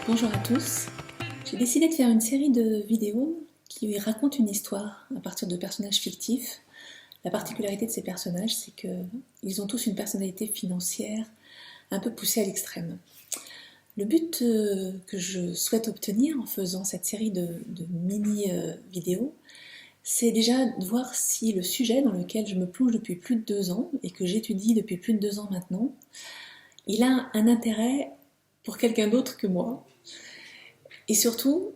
Bonjour à tous. J'ai décidé de faire une série de vidéos qui racontent une histoire à partir de personnages fictifs. La particularité de ces personnages, c'est qu'ils ont tous une personnalité financière un peu poussée à l'extrême. Le but que je souhaite obtenir en faisant cette série de mini-vidéos, c'est déjà de voir si le sujet dans lequel je me plonge depuis plus de 2 ans et que j'étudie depuis plus de 2 ans maintenant, il a un intérêt pour quelqu'un d'autre que moi. Et surtout,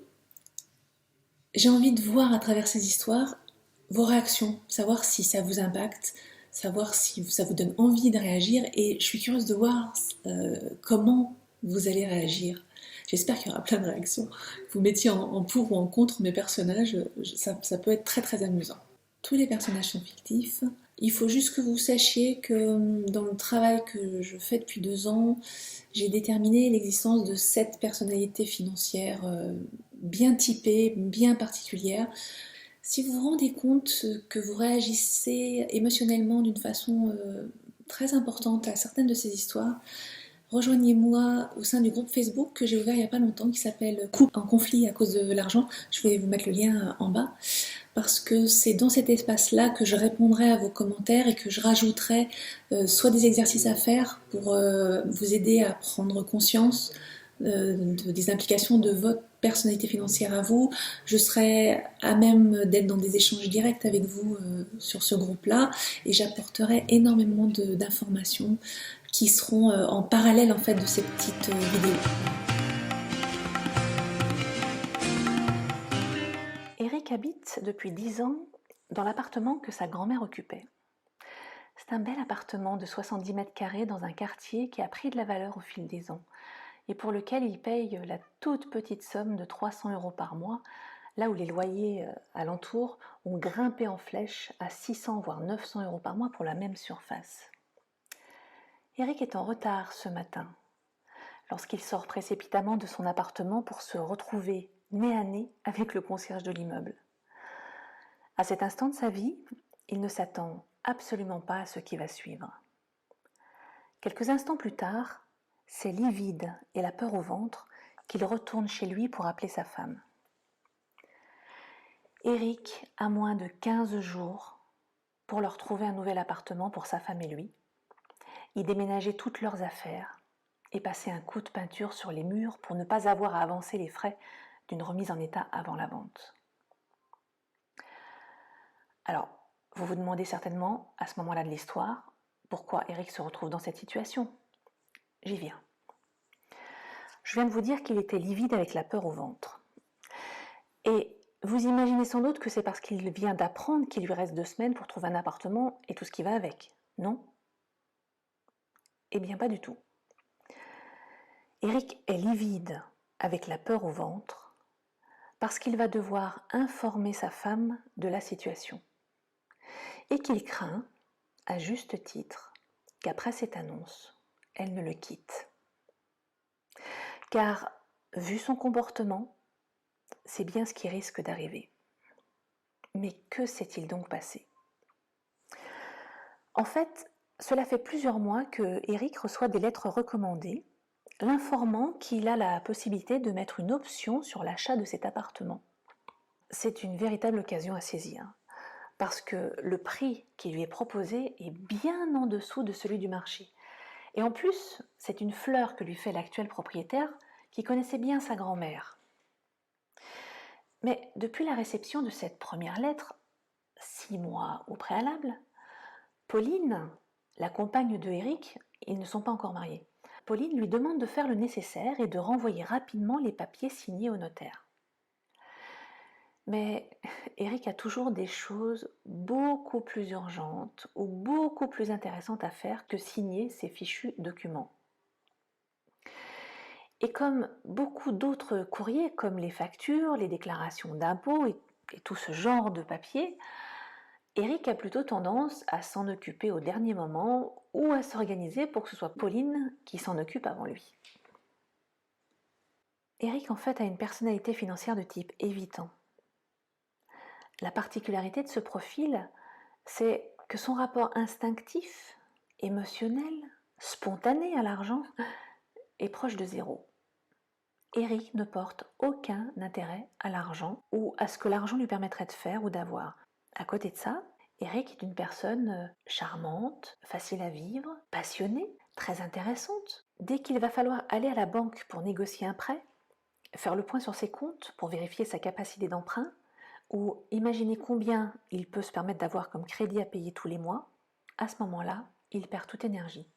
j'ai envie de voir à travers ces histoires vos réactions, savoir si ça vous impacte, savoir si ça vous donne envie de réagir, et je suis curieuse de voir comment vous allez réagir. J'espère qu'il y aura plein de réactions. Que vous mettiez en pour ou en contre mes personnages, ça peut être très très amusant. Tous les personnages sont fictifs. Il faut juste que vous sachiez que dans le travail que je fais depuis 2 ans, j'ai déterminé l'existence de 7 personnalités financières bien typées, bien particulières. Si vous vous rendez compte que vous réagissez émotionnellement d'une façon très importante à certaines de ces histoires, rejoignez-moi au sein du groupe Facebook que j'ai ouvert il n'y a pas longtemps qui s'appelle Couple en conflit à cause de l'argent. Je vais vous mettre le lien en bas parce que c'est dans cet espace-là que je répondrai à vos commentaires et que je rajouterai soit des exercices à faire pour vous aider à prendre conscience des implications de votre personnalité financière à vous. Je serai à même d'être dans des échanges directs avec vous sur ce groupe-là et j'apporterai énormément d'informations qui seront en parallèle en fait de ces petites vidéos. Eric habite depuis 10 ans dans l'appartement que sa grand-mère occupait. C'est un bel appartement de 70 mètres carrés dans un quartier qui a pris de la valeur au fil des ans et pour lequel il paye la toute petite somme de 300 € par mois, là où les loyers alentours ont grimpé en flèche à 600 voire 900 € par mois pour la même surface. Eric est en retard ce matin lorsqu'il sort précipitamment de son appartement pour se retrouver nez à nez avec le concierge de l'immeuble. À cet instant de sa vie, il ne s'attend absolument pas à ce qui va suivre. Quelques instants plus tard, c'est livide et la peur au ventre qu'il retourne chez lui pour appeler sa femme. Eric a moins de 15 jours pour leur trouver un nouvel appartement pour sa femme et lui, y déménager toutes leurs affaires et passer un coup de peinture sur les murs pour ne pas avoir à avancer les frais d'une remise en état avant la vente. Alors, vous vous demandez certainement, à ce moment-là de l'histoire, pourquoi Eric se retrouve dans cette situation. J'y viens. Je viens de vous dire qu'il était livide avec la peur au ventre. Et vous imaginez sans doute que c'est parce qu'il vient d'apprendre qu'il lui reste 2 semaines pour trouver un appartement et tout ce qui va avec, non? Eh bien, pas du tout. Eric est livide avec la peur au ventre parce qu'il va devoir informer sa femme de la situation et qu'il craint, à juste titre, qu'après cette annonce, elle ne le quitte. Car, vu son comportement, c'est bien ce qui risque d'arriver. Mais que s'est-il donc passé? En fait, cela fait plusieurs mois que Eric reçoit des lettres recommandées, l'informant qu'il a la possibilité de mettre une option sur l'achat de cet appartement. C'est une véritable occasion à saisir, parce que le prix qui lui est proposé est bien en dessous de celui du marché. Et en plus, c'est une fleur que lui fait l'actuel propriétaire qui connaissait bien sa grand-mère. Mais depuis la réception de cette première lettre, 6 mois au préalable, Pauline, la compagne de Eric, ils ne sont pas encore mariés. Pauline lui demande de faire le nécessaire et de renvoyer rapidement les papiers signés au notaire. Mais Eric a toujours des choses beaucoup plus urgentes ou beaucoup plus intéressantes à faire que signer ces fichus documents. Et comme beaucoup d'autres courriers, comme les factures, les déclarations d'impôts et tout ce genre de papiers, Eric a plutôt tendance à s'en occuper au dernier moment ou à s'organiser pour que ce soit Pauline qui s'en occupe avant lui. Eric en fait a une personnalité financière de type évitant. La particularité de ce profil, c'est que son rapport instinctif, émotionnel, spontané à l'argent est proche de zéro. Eric ne porte aucun intérêt à l'argent ou à ce que l'argent lui permettrait de faire ou d'avoir. À côté de ça, Eric est une personne charmante, facile à vivre, passionnée, très intéressante. Dès qu'il va falloir aller à la banque pour négocier un prêt, faire le point sur ses comptes pour vérifier sa capacité d'emprunt, ou imaginer combien il peut se permettre d'avoir comme crédit à payer tous les mois, à ce moment-là, il perd toute énergie.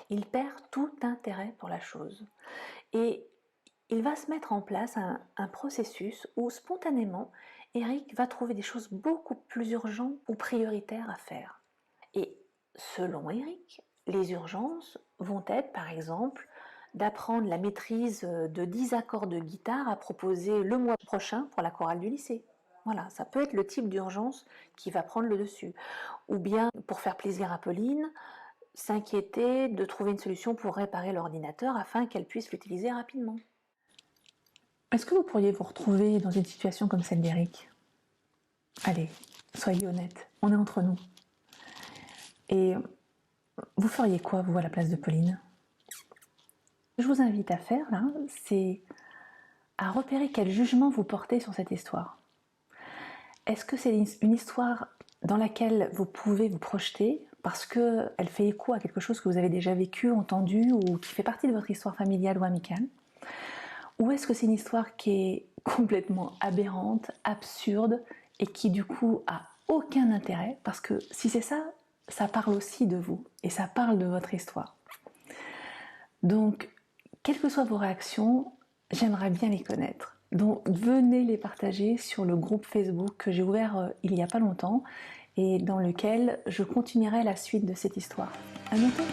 Il perd tout intérêt pour la chose. Et il va se mettre en place un processus où spontanément, Eric va trouver des choses beaucoup plus urgentes ou prioritaires à faire. Et selon Eric, les urgences vont être par exemple d'apprendre la maîtrise de 10 accords de guitare à proposer le mois prochain pour la chorale du lycée. Voilà, ça peut être le type d'urgence qui va prendre le dessus. Ou bien, pour faire plaisir à Pauline, s'inquiéter de trouver une solution pour réparer l'ordinateur afin qu'elle puisse l'utiliser rapidement. Est-ce que vous pourriez vous retrouver dans une situation comme celle d'Eric? Allez, soyez honnête, on est entre nous. Et vous feriez quoi, vous, à la place de Pauline? Ce que je vous invite à faire, là, c'est à repérer quel jugement vous portez sur cette histoire. Est-ce que c'est une histoire dans laquelle vous pouvez vous projeter parce qu'elle fait écho à quelque chose que vous avez déjà vécu, entendu ou qui fait partie de votre histoire familiale ou amicale? Ou est-ce que c'est une histoire qui est complètement aberrante, absurde et qui du coup a aucun intérêt? Parce que si c'est ça, ça parle aussi de vous et ça parle de votre histoire. Donc, quelles que soient vos réactions, j'aimerais bien les connaître. Donc venez les partager sur le groupe Facebook que j'ai ouvert il n'y a pas longtemps et dans lequel je continuerai la suite de cette histoire. À bientôt!